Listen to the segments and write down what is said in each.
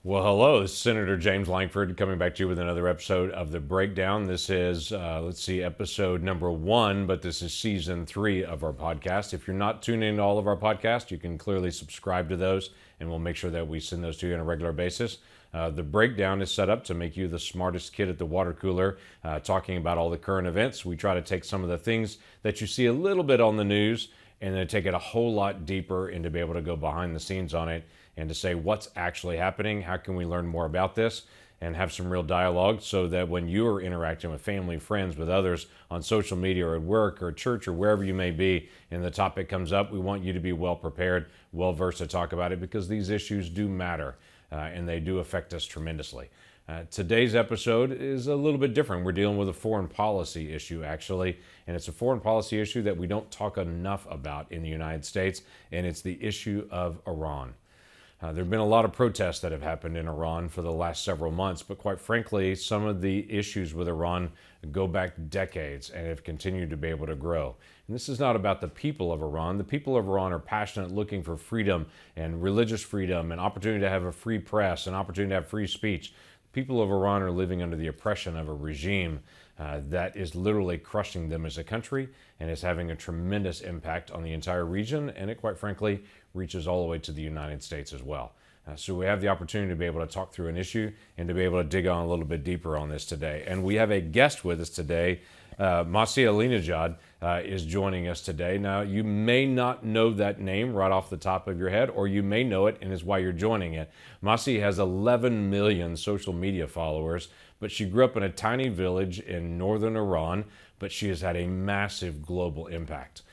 Well, hello, Senator James Lankford coming back to you with another episode of The Breakdown. This is, episode number 1, but this is season 3 of our podcast. If you're not tuning into all of our podcasts, you can clearly subscribe to those, and we'll make sure that we send those to you on a regular basis. The Breakdown is set up to make you the smartest kid at the water cooler, talking about all the current events. We try to take some of the things that you see a little bit on the news and then take it a whole lot deeper and to be able to go behind the scenes on it and to say what's actually happening, how can we learn more about this, and have some real dialogue so that when you are interacting with family, friends, with others on social media or at work or at church or wherever you may be, and the topic comes up, we want you to be well prepared, well versed to talk about it because these issues do matter and they do affect us tremendously. Today's episode is a little bit different. We're dealing with a foreign policy issue, actually, and it's a foreign policy issue that we don't talk enough about in the United States, and it's the issue of Iran. There have been a lot of protests that have happened in Iran for the last several months, but quite frankly, some of the issues with Iran go back decades and have continued to be able to grow. And this is not about the people of Iran. The people of Iran are passionate, looking for freedom and religious freedom and opportunity to have a free press and opportunity to have free speech. The people of Iran are living under the oppression of a regime that is literally crushing them as a country and is having a tremendous impact on the entire region, and it quite frankly reaches all the way to the United States as well. So we have the opportunity to be able to talk through an issue and to be able to dig on a little bit deeper on this today. And we have a guest with us today. Masih Alinejad is joining us today. Now, you may not know that name right off the top of your head, or you may know it and is why you're joining it. Masih has 11 million social media followers, but she grew up in a tiny village in northern Iran, but she has had a massive global impact.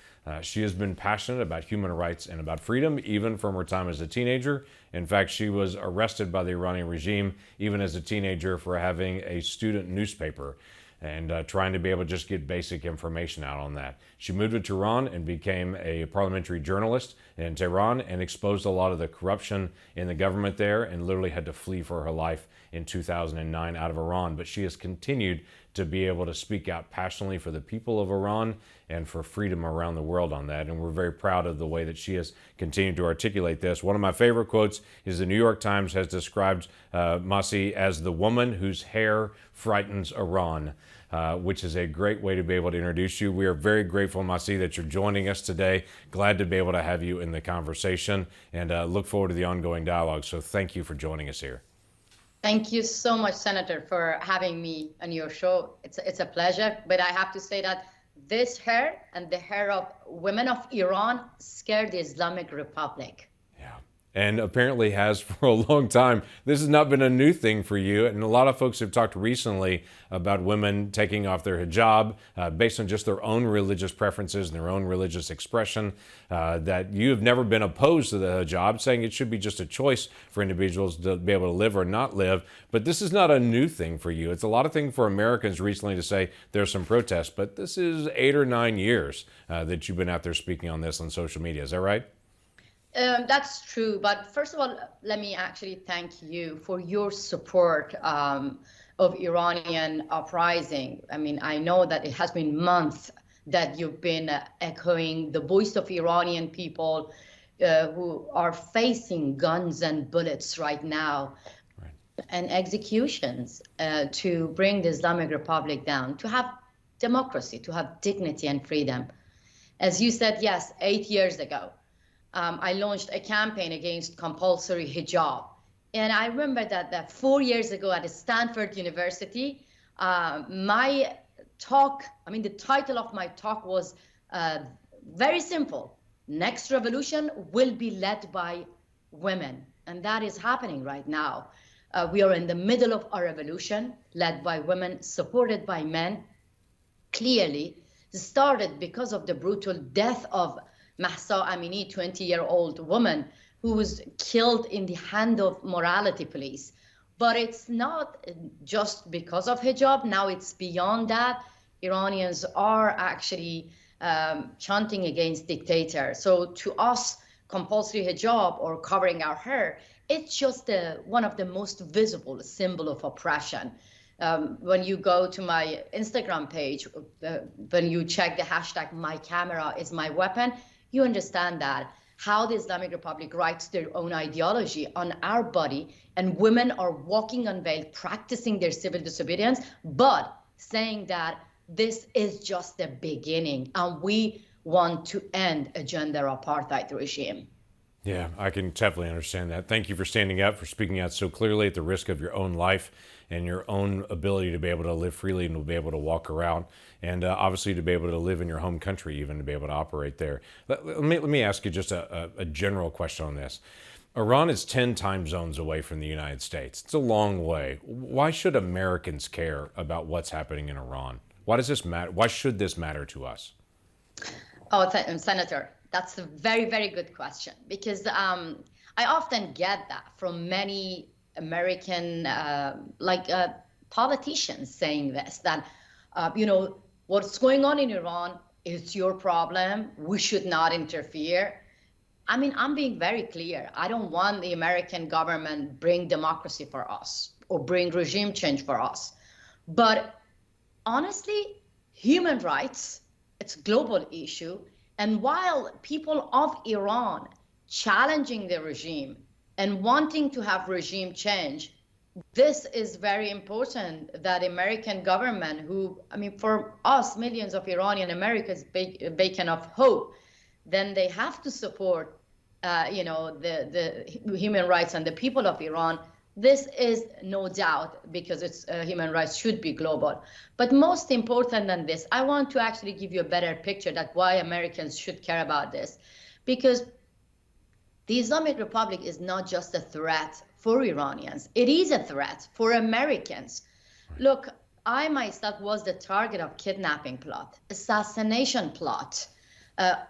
She has been passionate about human rights and about freedom, even from her time as a teenager. In fact, she was arrested by the Iranian regime, even as a teenager, for having a student newspaper and trying to be able to just get basic information out on that. She moved to Tehran and became a parliamentary journalist in Tehran and exposed a lot of the corruption in the government there and literally had to flee for her life in 2009 out of Iran. But she has continued to be able to speak out passionately for the people of Iran and for freedom around the world on that. And we're very proud of the way that she has continued to articulate this. One of my favorite quotes is the New York Times has described Masih as the woman whose hair frightens Iran. Which is a great way to be able to introduce you. We are very grateful, Masih, that you're joining us today. Glad to be able to have you in the conversation and look forward to the ongoing dialogue. So thank you for joining us here. Thank you so much, Senator, for having me on your show. It's a pleasure. But I have to say that this hair and the hair of women of Iran scared the Islamic Republic. And apparently has for a long time. This has not been a new thing for you. And a lot of folks have talked recently about women taking off their hijab based on just their own religious preferences and their own religious expression, that you have never been opposed to the hijab, saying it should be just a choice for individuals to be able to live or not live. But this is not a new thing for you. It's a lot of thing for Americans recently to say there's some protests, but this is 8 or 9 years that you've been out there speaking on this on social media. Is that right? That's true. But first of all, let me actually thank you for your support of Iranian uprising. I mean, I know that it has been months that you've been echoing the voice of Iranian people who are facing guns and bullets right now, right, and executions to bring the Islamic Republic down, to have democracy, to have dignity and freedom. As you said, yes, 8 years ago, I launched a campaign against compulsory hijab. And I remember that 4 years ago at Stanford University, my talk, the title of my talk was very simple. Next revolution will be led by women. And that is happening right now. We are in the middle of a revolution led by women, supported by men. Clearly, it started because of the brutal death of Masih, 20-year-old woman who was killed in the hand of morality police. But it's not just because of hijab. Now it's beyond that. Iranians are actually chanting against dictators. So to us, compulsory hijab or covering our hair, it's just one of the most visible symbol of oppression. When you go to my Instagram page, when you check the hashtag "my camera is my weapon," you understand that. how the Islamic Republic writes their own ideology on our body, and women are walking unveiled, practicing their civil disobedience, but saying that this is just the beginning and we want to end a gender apartheid regime. Yeah, I can definitely understand that. Thank you for standing up, for speaking out so clearly at the risk of your own life and your own ability to be able to live freely and to be able to walk around, and obviously to be able to live in your home country, even to be able to operate there. Let me ask you just a general question on this. Iran is 10 time zones away from the United States. It's a long way. Why should Americans care about what's happening in Iran? Why does this matter? Why should this matter to us? Oh, Senator, that's a very, very good question, because I often get that from many American politicians saying this, that, what's going on in Iran is your problem. We should not interfere. I mean, I'm being very clear. I don't want the American government bring democracy for us or bring regime change for us. But honestly, human rights, it's a global issue. And while people of Iran challenging the regime and wanting to have regime change, this is very important that American government, who, I mean, for us, millions of Iranian Americans, beacon of hope, then they have to support, the human rights and the people of Iran. This is no doubt because it's human rights should be global. But most important than this, I want to actually give you a better picture that why Americans should care about this. Because the Islamic Republic is not just a threat for Iranians. It is a threat for Americans. Look, I myself was the target of kidnapping plot, assassination plot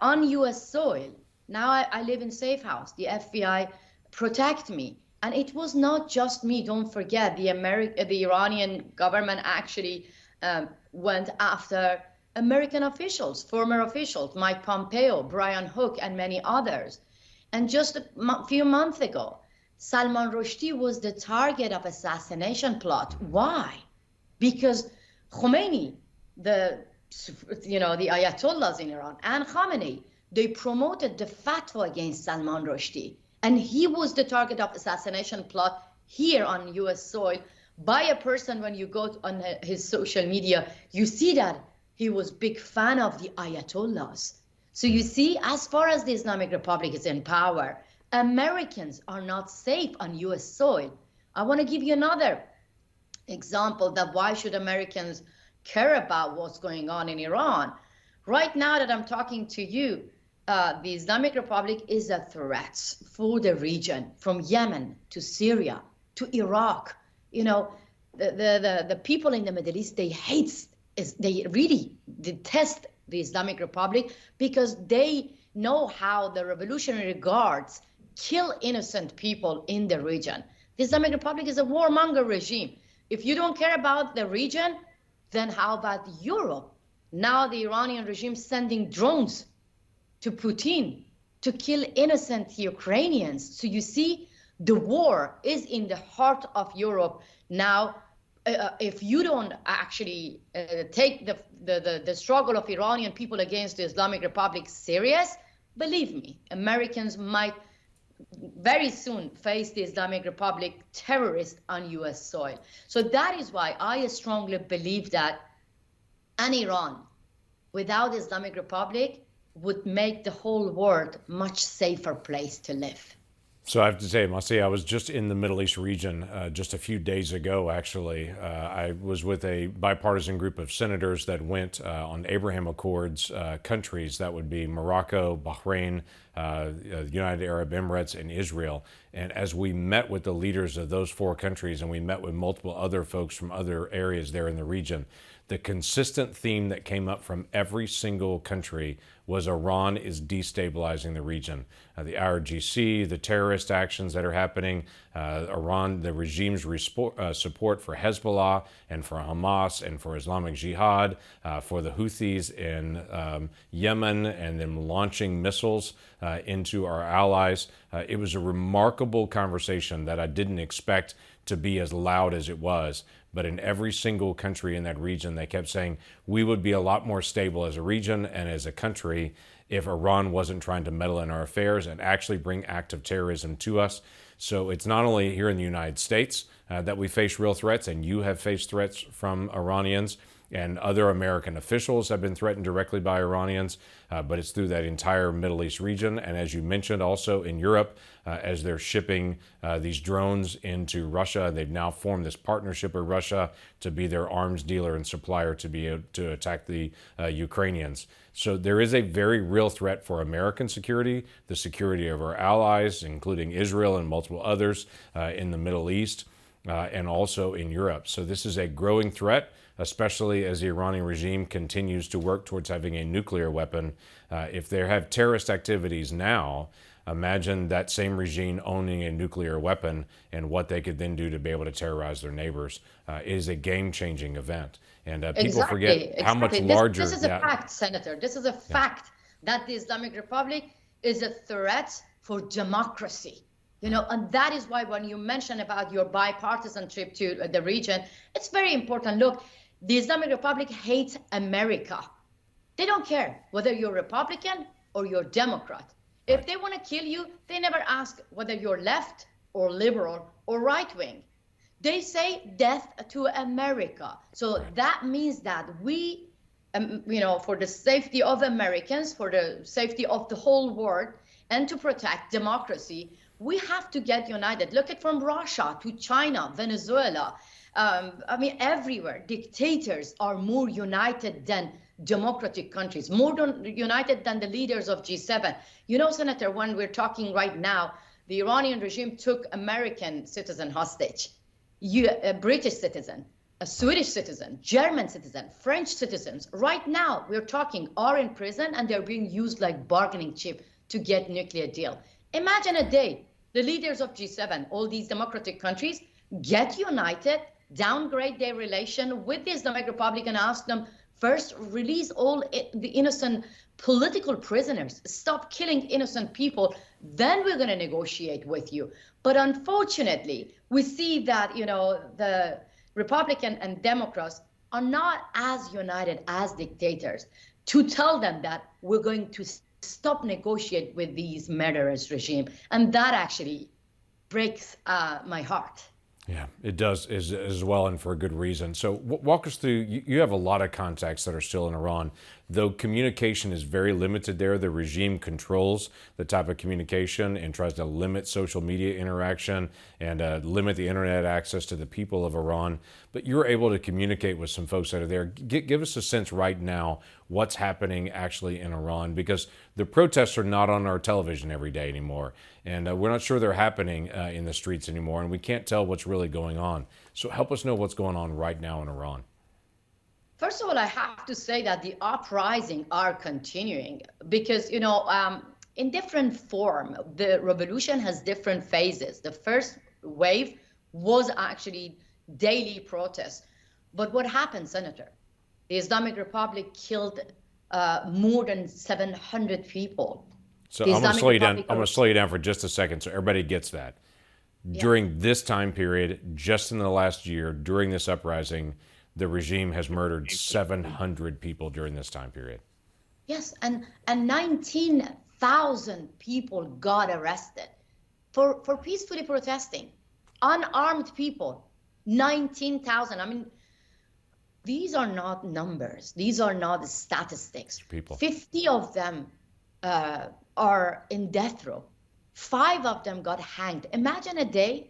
on U.S. soil. Now I live in safe house. The FBI protect me. And it was not just me. Don't forget, the Iranian government actually went after American officials, former officials, Mike Pompeo, Brian Hook, and many others. And just a few months ago, Salman Rushdie was the target of assassination plot. Why? Because Khomeini, the Ayatollahs in Iran, and Khamenei, they promoted the fatwa against Salman Rushdie. And he was the target of assassination plot here on U.S. soil by a person. When you go on his social media, you see that he was big fan of the Ayatollahs. So you see, as far as the Islamic Republic is in power, Americans are not safe on U.S. soil. I want to give you another example that why should Americans care about what's going on in Iran. Right now that I'm talking to you, the Islamic Republic is a threat for the region, from Yemen to Syria to Iraq. You know, the people in the Middle East, they really detest the Islamic Republic because they know how the Revolutionary Guards kill innocent people in the region. The Islamic Republic is a warmonger regime. If you don't care about the region, then how about Europe? Now the Iranian regime sending drones to Putin to kill innocent Ukrainians. So you see, the war is in the heart of Europe. Now, if you don't actually take the struggle of Iranian people against the Islamic Republic serious, believe me, Americans might very soon face the Islamic Republic terrorists on US soil. So that is why I strongly believe that an Iran without the Islamic Republic would make the whole world a much safer place to live. So I have to say, Masih, I was just in the Middle East region just a few days ago, actually. I was with a bipartisan group of senators that went on Abraham Accords countries. That would be Morocco, Bahrain, United Arab Emirates, and Israel. And as we met with the leaders of those four countries, and we met with multiple other folks from other areas there in the region, the consistent theme that came up from every single country was Iran is destabilizing the region. The IRGC, the terrorist actions that are happening, Iran, the regime's support for Hezbollah and for Hamas and for Islamic Jihad, for the Houthis in Yemen, and them launching missiles into our allies. It was a remarkable conversation that I didn't expect to be as loud as it was. But in every single country in that region, they kept saying we would be a lot more stable as a region and as a country if Iran wasn't trying to meddle in our affairs and actually bring active terrorism to us. So it's not only here in the United States that we face real threats, and you have faced threats from Iranians, and other American officials have been threatened directly by Iranians, but it's through that entire Middle East region. And as you mentioned, also in Europe, as they're shipping these drones into Russia, they've now formed this partnership with Russia to be their arms dealer and supplier to be able to attack the Ukrainians. So there is a very real threat for American security, the security of our allies, including Israel and multiple others in the Middle East, and also in Europe. So this is a growing threat, especially as the Iranian regime continues to work towards having a nuclear weapon. If they have terrorist activities now, imagine that same regime owning a nuclear weapon and what they could then do to be able to terrorize their neighbors. It is a game-changing event. And people forget how much larger... This is a fact, Senator. This is a fact that the Islamic Republic is a threat for democracy. You know, and that is why when you mention about your bipartisan trip to the region, it's very important. Look, the Islamic Republic hates America. They don't care whether you're Republican or you're Democrat. If they want to kill you, they never ask whether you're left or liberal or right wing. They say death to America. So that means that we, you know, for the safety of Americans, for the safety of the whole world, and to protect democracy, we have to get united. Look at from Russia to China, Venezuela. I mean, everywhere, dictators are more united than democratic countries, more united than the leaders of G7. You know, Senator, when we're talking right now, the Iranian regime took American citizen hostage, a British citizen, a Swedish citizen, German citizen, French citizens. Right now, we're talking are in prison and they're being used like bargaining chip to get nuclear deal. Imagine a day, the leaders of G7, all these democratic countries, get united, downgrade their relation with the Islamic Republic and ask them, first, release all the innocent political prisoners, stop killing innocent people, then we're going to negotiate with you. But unfortunately, we see that, you know, the Republican and Democrats are not as united as dictators to tell them that we're going to stop negotiate with these murderous regime. And that actually breaks my heart. Yeah, it does as well, and for a good reason. So walk us through, you have a lot of contacts that are still in Iran, though communication is very limited there. The regime controls the type of communication and tries to limit social media interaction and limit the internet access to the people of Iran. But you're able to communicate with some folks that are there. Give us a sense right now what's happening actually in Iran, because the protests are not on our television every day anymore. And we're not sure they're happening in the streets anymore, and we can't tell what's really going on. So help us know what's going on right now in Iran. First of all, I have to say that the uprising are continuing because, you know, in different form, the revolution has different phases. The first wave was actually daily protests. But what happened, Senator? The Islamic Republic killed more than 700 people. So I'm going to slow you down. I'm going to slow you down for just a second so everybody gets that. Yeah. During this time period, just in the last year, during this uprising, the regime has murdered 700 people during this time period. Yes, and 19,000 people got arrested for peacefully protesting. Unarmed people, 19,000. I mean, these are not numbers. These are not statistics. People. 50 of them are in death row. 5 of them got hanged. Imagine a day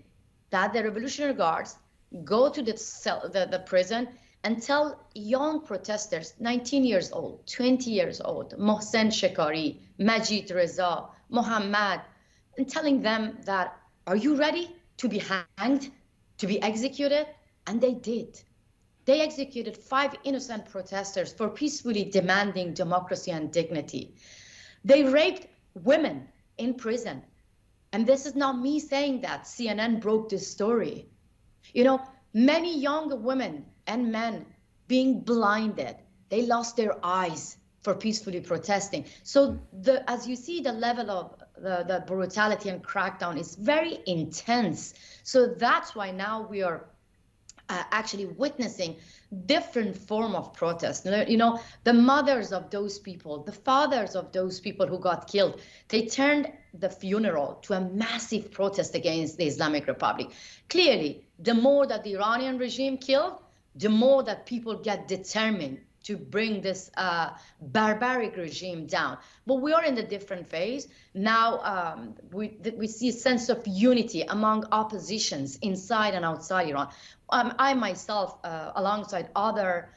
that the Revolutionary Guards go to the prison and tell young protesters, 19 years old, 20 years old, Mohsen Shekari, Majid Reza, Mohammed, and telling them that, are you ready to be hanged, to be executed? And they did. They executed 5 innocent protesters for peacefully demanding democracy and dignity. They raped women in prison. And this is not me saying that. CNN broke this story. You know, many young women and men being blinded. They lost their eyes for peacefully protesting. So as you see, the level of the brutality and crackdown is very intense. So that's why now we are actually witnessing different form of protest. You know, the mothers of those people, the fathers of those people who got killed, they turned the funeral to a massive protest against the Islamic Republic. Clearly, the more that the Iranian regime killed, the more that people get determined to bring this barbaric regime down. But we are in a different phase. Now we see a sense of unity among oppositions inside and outside Iran. I myself, alongside other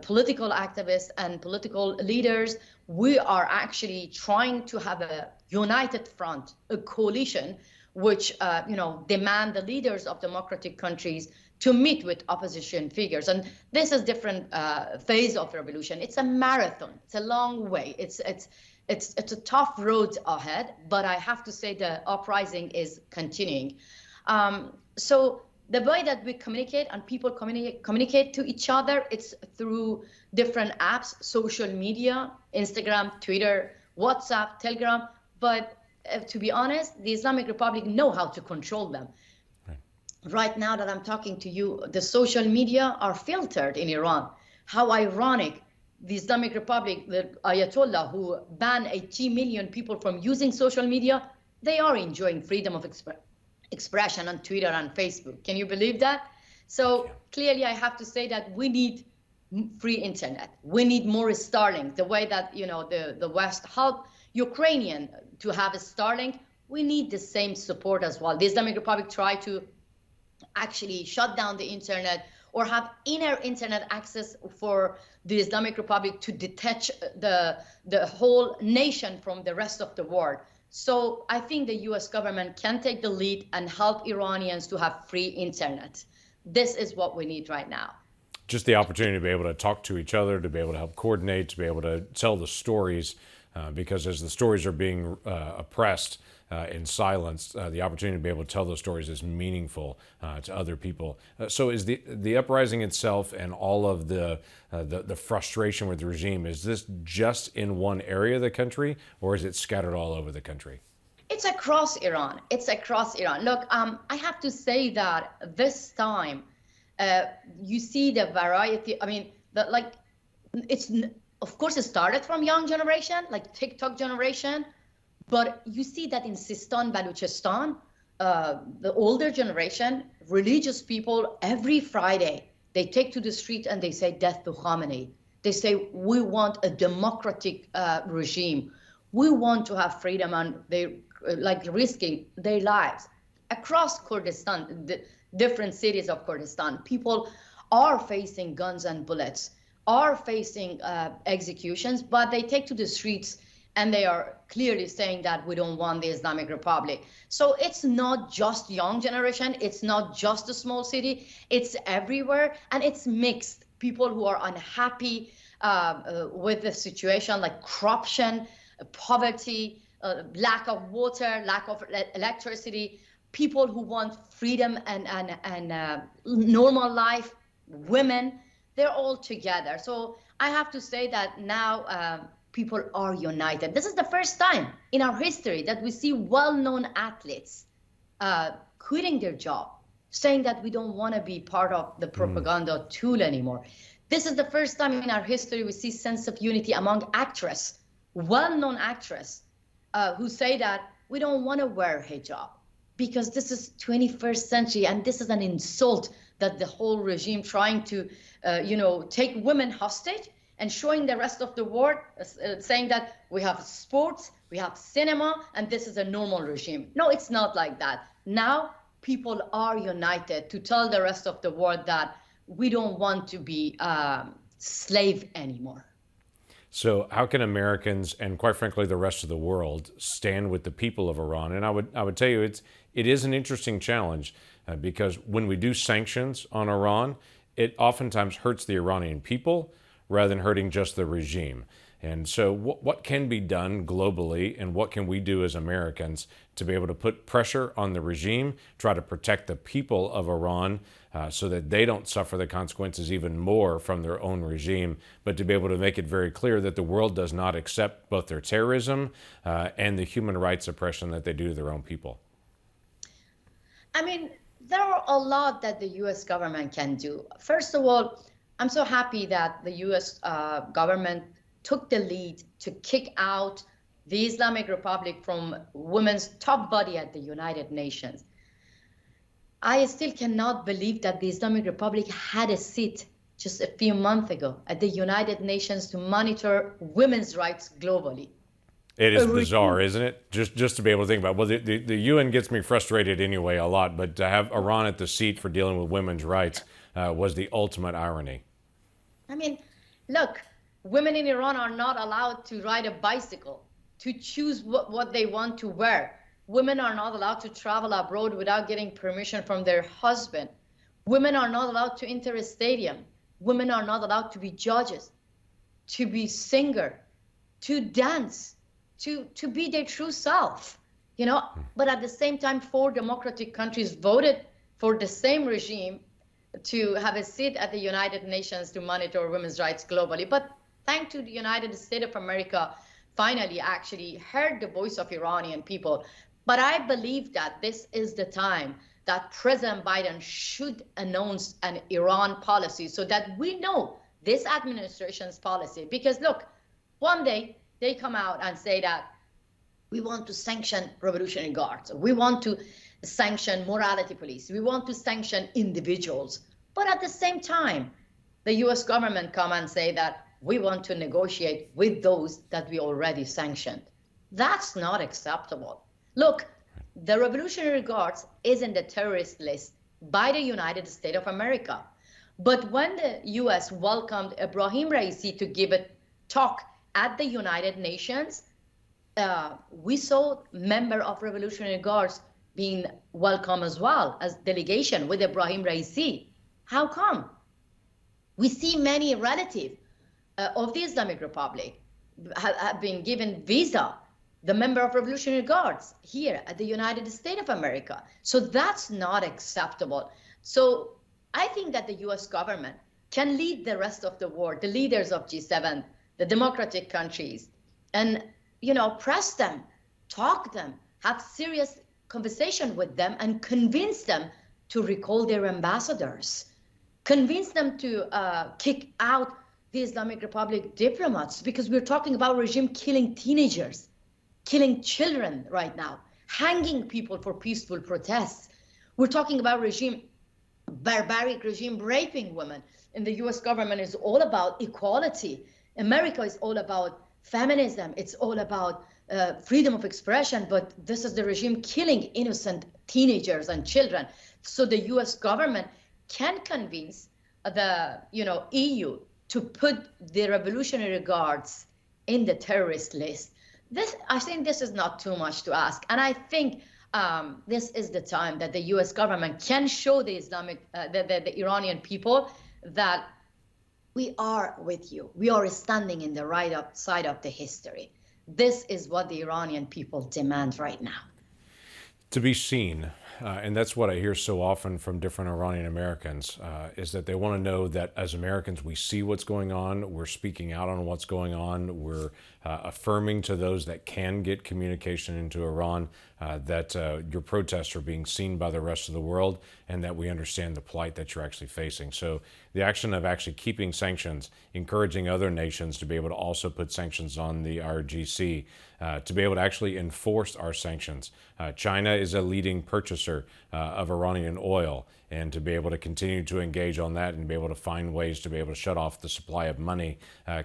political activists and political leaders, we are actually trying to have a united front, a coalition, which demand the leaders of democratic countries to meet with opposition figures. And this is different phase of revolution. It's a marathon. It's a long way. It's a tough road ahead, but I have to say the uprising is continuing. So the way that we communicate and people communicate to each other, it's through different apps, social media, Instagram, Twitter, WhatsApp, Telegram. But to be honest, the Islamic Republic know how to control them. Right now that I'm talking to you, the social media are filtered in Iran. How ironic. The Islamic Republic, the Ayatollah who banned 80 million people from using social media, they are enjoying freedom of expression on Twitter and Facebook. Can you believe that? So clearly I have to say that we need free internet. We need more Starlink, the way that the West helped Ukrainian to have a Starlink. We need the same support as well. The Islamic Republic tried to actually shut down the internet or have inner internet access for the Islamic Republic to detach the whole nation from the rest of the world. So I think the US government can take the lead and help Iranians to have free internet. This is what we need right now. Just the opportunity to be able to talk to each other, to be able to help coordinate, to be able to tell the stories, because as the stories are being oppressed, in silence, the opportunity to be able to tell those stories is meaningful to other people. So is the uprising itself and all of the frustration with the regime, is this just in one area of the country, or is it scattered all over the country? It's across Iran. It's across Iran. Look, I have to say that this time, you see the variety. I mean, it's, of course, it started from young generation, like TikTok generation. But you see that in Sistan, Baluchistan, the older generation, religious people, every Friday, they take to the street and they say, death to Khamenei. They say, we want a democratic regime. We want to have freedom, and they risking their lives. Across Kurdistan, the different cities of Kurdistan, people are facing guns and bullets, are facing executions, but they take to the streets and they are clearly saying that we don't want the Islamic Republic. So it's not just young generation, it's not just a small city, it's everywhere, and it's mixed. People who are unhappy with the situation, like corruption, poverty, lack of water, lack of electricity, people who want freedom and normal life, women, they're all together. So I have to say that now people are united. This is the first time in our history that we see well-known athletes quitting their job, saying that we don't want to be part of the propaganda tool anymore. This is the first time in our history we see sense of unity among actresses, well-known actresses, who say that we don't want to wear hijab because this is 21st century and this is an insult that the whole regime trying to, take women hostage and showing the rest of the world, saying that we have sports, we have cinema, and this is a normal regime. No, it's not like that. Now, people are united to tell the rest of the world that we don't want to be slave anymore. So how can Americans and, quite frankly, the rest of the world stand with the people of Iran? And I would tell you it is an interesting challenge because when we do sanctions on Iran, it oftentimes hurts the Iranian people rather than hurting just the regime. And so what can be done globally, and what can we do as Americans to be able to put pressure on the regime, try to protect the people of Iran so that they don't suffer the consequences even more from their own regime, but to be able to make it very clear that the world does not accept both their terrorism and the human rights oppression that they do to their own people? I mean, There are a lot that the US government can do. First of all, I'm so happy that the US government took the lead to kick out the Islamic Republic from women's top body at the United Nations. I still cannot believe that the Islamic Republic had a seat just a few months ago at the United Nations to monitor women's rights globally. It is bizarre, isn't it? Just to be able to think about, well, the UN gets me frustrated anyway a lot, but to have Iran at the seat for dealing with women's rights was the ultimate irony. I mean, look, women in Iran are not allowed to ride a bicycle, to choose what they want to wear. Women are not allowed to travel abroad without getting permission from their husband. Women are not allowed to enter a stadium. Women are not allowed to be judges, to be singer, to dance, to be their true self, you know. But at the same time, 4 democratic countries voted for the same regime to have a seat at the United Nations to monitor women's rights globally. But thanks to the United States of America, finally actually heard the voice of Iranian people. But I believe that this is the time that President Biden should announce an Iran policy so that we know this administration's policy. Because look, one day they come out and say that we want to sanction Revolutionary Guards, we want to sanction morality police, we want to sanction individuals. But at the same time, the US government come and say that we want to negotiate with those that we already sanctioned. That's not acceptable. Look, the Revolutionary Guards is in the terrorist list by the United States of America. But when the US welcomed Ibrahim Raisi to give a talk at the United Nations, we saw member of Revolutionary Guards being welcome as well as delegation with Ibrahim Raisi. How come? We see many relatives of the Islamic Republic have been given visa, the member of Revolutionary Guards here at the United States of America. So that's not acceptable. So I think that the US government can lead the rest of the world, the leaders of G7, the democratic countries, and, you know, press them, talk them, have serious conversation with them, and convince them to recall their ambassadors, convince them to kick out the Islamic Republic diplomats, because we're talking about regime killing teenagers, killing children right now, hanging people for peaceful protests. We're talking about barbaric regime raping women. And the US government is all about equality. America is all about feminism. It's all about freedom of expression. But this is the regime killing innocent teenagers and children. So the US government can convince the EU to put the Revolutionary Guards in the terrorist list. I think this is not too much to ask. And I think this is the time that the US government can show the the Iranian people that we are with you. We are standing in the right side of the history. This is what the Iranian people demand right now. To be seen, and that's what I hear so often from different Iranian Americans, is that they want to know that as Americans, we see what's going on, we're speaking out on what's going on, we're affirming to those that can get communication into Iran that your protests are being seen by the rest of the world, and that we understand the plight that you're actually facing. So the action of actually keeping sanctions, encouraging other nations to be able to also put sanctions on the IRGC, to be able to actually enforce our sanctions. China is a leading purchaser of Iranian oil, and to be able to continue to engage on that and be able to find ways to be able to shut off the supply of money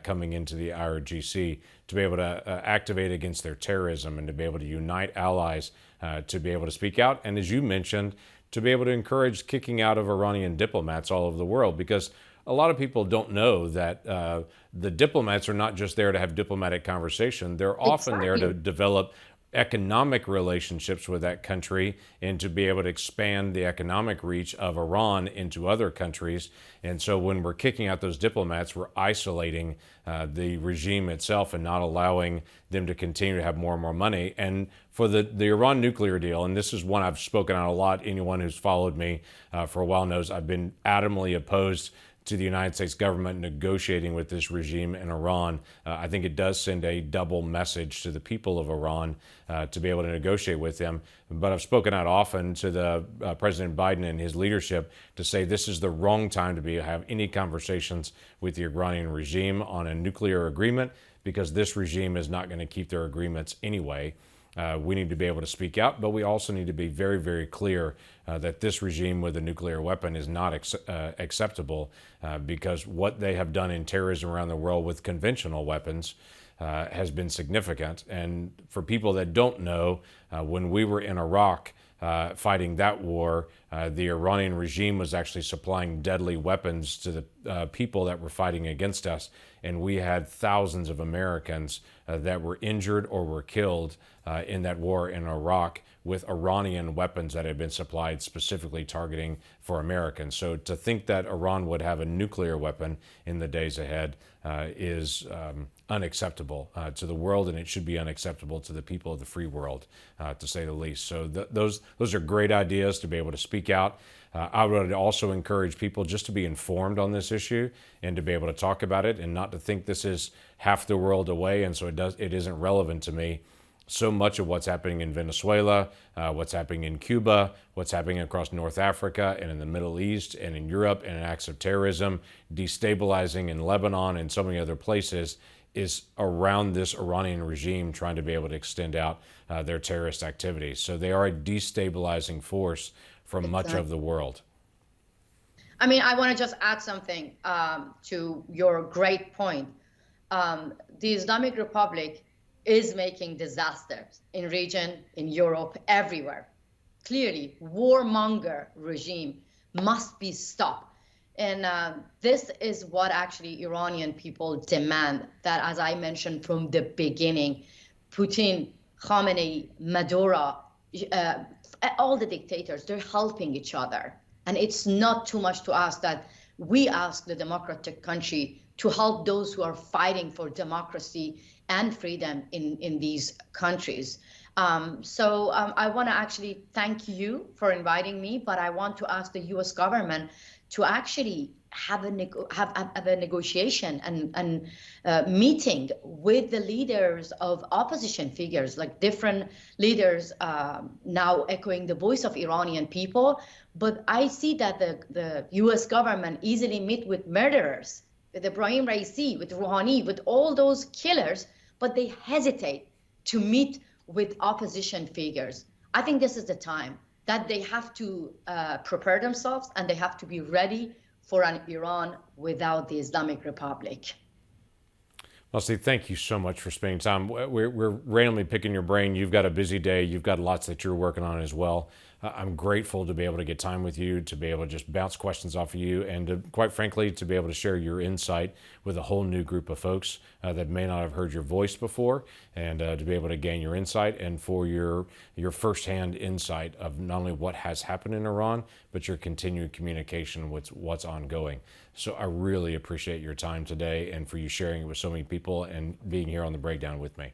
coming into the IRGC, to be able to activate against their terrorism, and to be able to unite allies to be able to speak out. And as you mentioned, to be able to encourage kicking out of Iranian diplomats all over the world, because a lot of people don't know that the diplomats are not just there to have diplomatic conversation. They're often there to develop economic relationships with that country and to be able to expand the economic reach of Iran into other countries. And so when we're kicking out those diplomats, we're isolating the regime itself and not allowing them to continue to have more and more money. And for the Iran nuclear deal, and this is one I've spoken on a lot, anyone who's followed me for a while knows I've been adamantly opposed to the United States government negotiating with this regime in Iran. I think it does send a double message to the people of Iran to be able to negotiate with them. But I've spoken out often to the President Biden and his leadership to say this is the wrong time to have any conversations with the Iranian regime on a nuclear agreement, because this regime is not going to keep their agreements anyway. We need to be able to speak out, but we also need to be very, very clear that this regime with a nuclear weapon is not acceptable, because what they have done in terrorism around the world with conventional weapons has been significant. And for people that don't know, when we were in Iraq fighting that war, the Iranian regime was actually supplying deadly weapons to the people that were fighting against us. And we had thousands of Americans that were injured or were killed in that war in Iraq with Iranian weapons that had been supplied specifically targeting for Americans. So to think that Iran would have a nuclear weapon in the days ahead is unacceptable to the world, and it should be unacceptable to the people of the free world, to say the least. So those are great ideas to be able to speak out. I would also encourage people just to be informed on this issue and to be able to talk about it, and not to think this is half the world away and so it isn't relevant to me. So much of what's happening in Venezuela, what's happening in Cuba, what's happening across North Africa and in the Middle East and in Europe, and in acts of terrorism, destabilizing in Lebanon and so many other places, is around this Iranian regime trying to be able to extend out their terrorist activities. So they are a destabilizing force from much of the world. I mean, I want to just add something to your great point. The Islamic Republic is making disasters in region, in Europe, everywhere. Clearly, warmonger regime must be stopped. And this is what actually Iranian people demand, that, as I mentioned from the beginning, Putin, Khamenei, Maduro, all the dictators, they're helping each other. And it's not too much to ask that we ask the democratic country to help those who are fighting for democracy and freedom in these countries. I want to actually thank you for inviting me, but I want to ask the U.S. government to actually have a negotiation and meeting with the leaders of opposition figures, like different leaders now echoing the voice of Iranian people. But I see that the U.S. government easily meet with murderers, with Ibrahim Raisi, with Rouhani, with all those killers, but they hesitate to meet with opposition figures. I think this is the time that they have to prepare themselves, and they have to be ready for an Iran without the Islamic Republic. Masih, thank you so much for spending time. We're randomly picking your brain. You've got a busy day. You've got lots that you're working on as well. I'm grateful to be able to get time with you, to be able to just bounce questions off of you, and to, quite frankly, to be able to share your insight with a whole new group of folks that may not have heard your voice before, and to be able to gain your insight, and for your firsthand insight of not only what has happened in Iran, but your continued communication with what's ongoing. So I really appreciate your time today, and for you sharing it with so many people and being here on The Breakdown with me.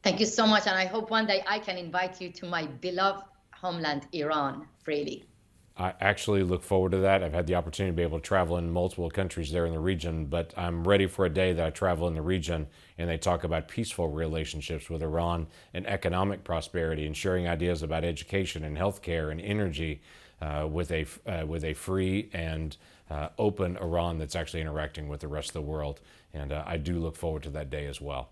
Thank you so much, and I hope one day I can invite you to my beloved homeland, Iran, freely. I actually look forward to that. I've had the opportunity to be able to travel in multiple countries there in the region, but I'm ready for a day that I travel in the region and they talk about peaceful relationships with Iran and economic prosperity and sharing ideas about education and healthcare and energy with a free and open Iran that's actually interacting with the rest of the world. And I do look forward to that day as well.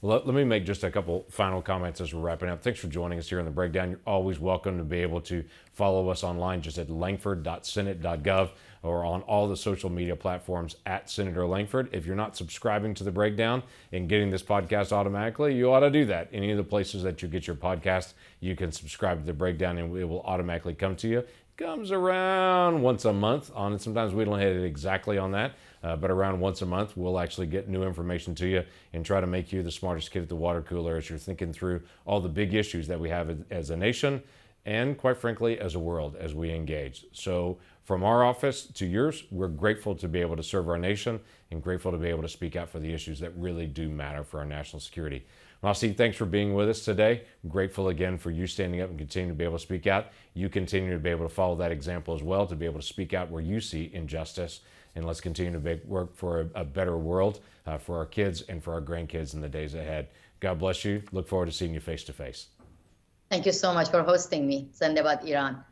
Let me make just a couple final comments as we're wrapping up. Thanks for joining us here on The Breakdown. You're always welcome to be able to follow us online just at lankford.senate.gov or on all the social media platforms at Senator Lankford. If you're not subscribing to The Breakdown and getting this podcast automatically, you ought to do that. Any of the places that you get your podcast, you can subscribe to The Breakdown and it will automatically come to you. It comes around once a month on it. Sometimes we don't hit it exactly on that. But around once a month, we'll actually get new information to you and try to make you the smartest kid at the water cooler as you're thinking through all the big issues that we have as a nation and, quite frankly, as a world as we engage. So from our office to yours, we're grateful to be able to serve our nation and grateful to be able to speak out for the issues that really do matter for our national security. Masih, thanks for being with us today. I'm grateful again for you standing up and continuing to be able to speak out. You continue to be able to follow that example as well, to be able to speak out where you see injustice and let's continue to make work for a better world for our kids and for our grandkids in the days ahead. God bless you. Look forward to seeing you face to face. Thank you so much for hosting me. Zandabad, Iran.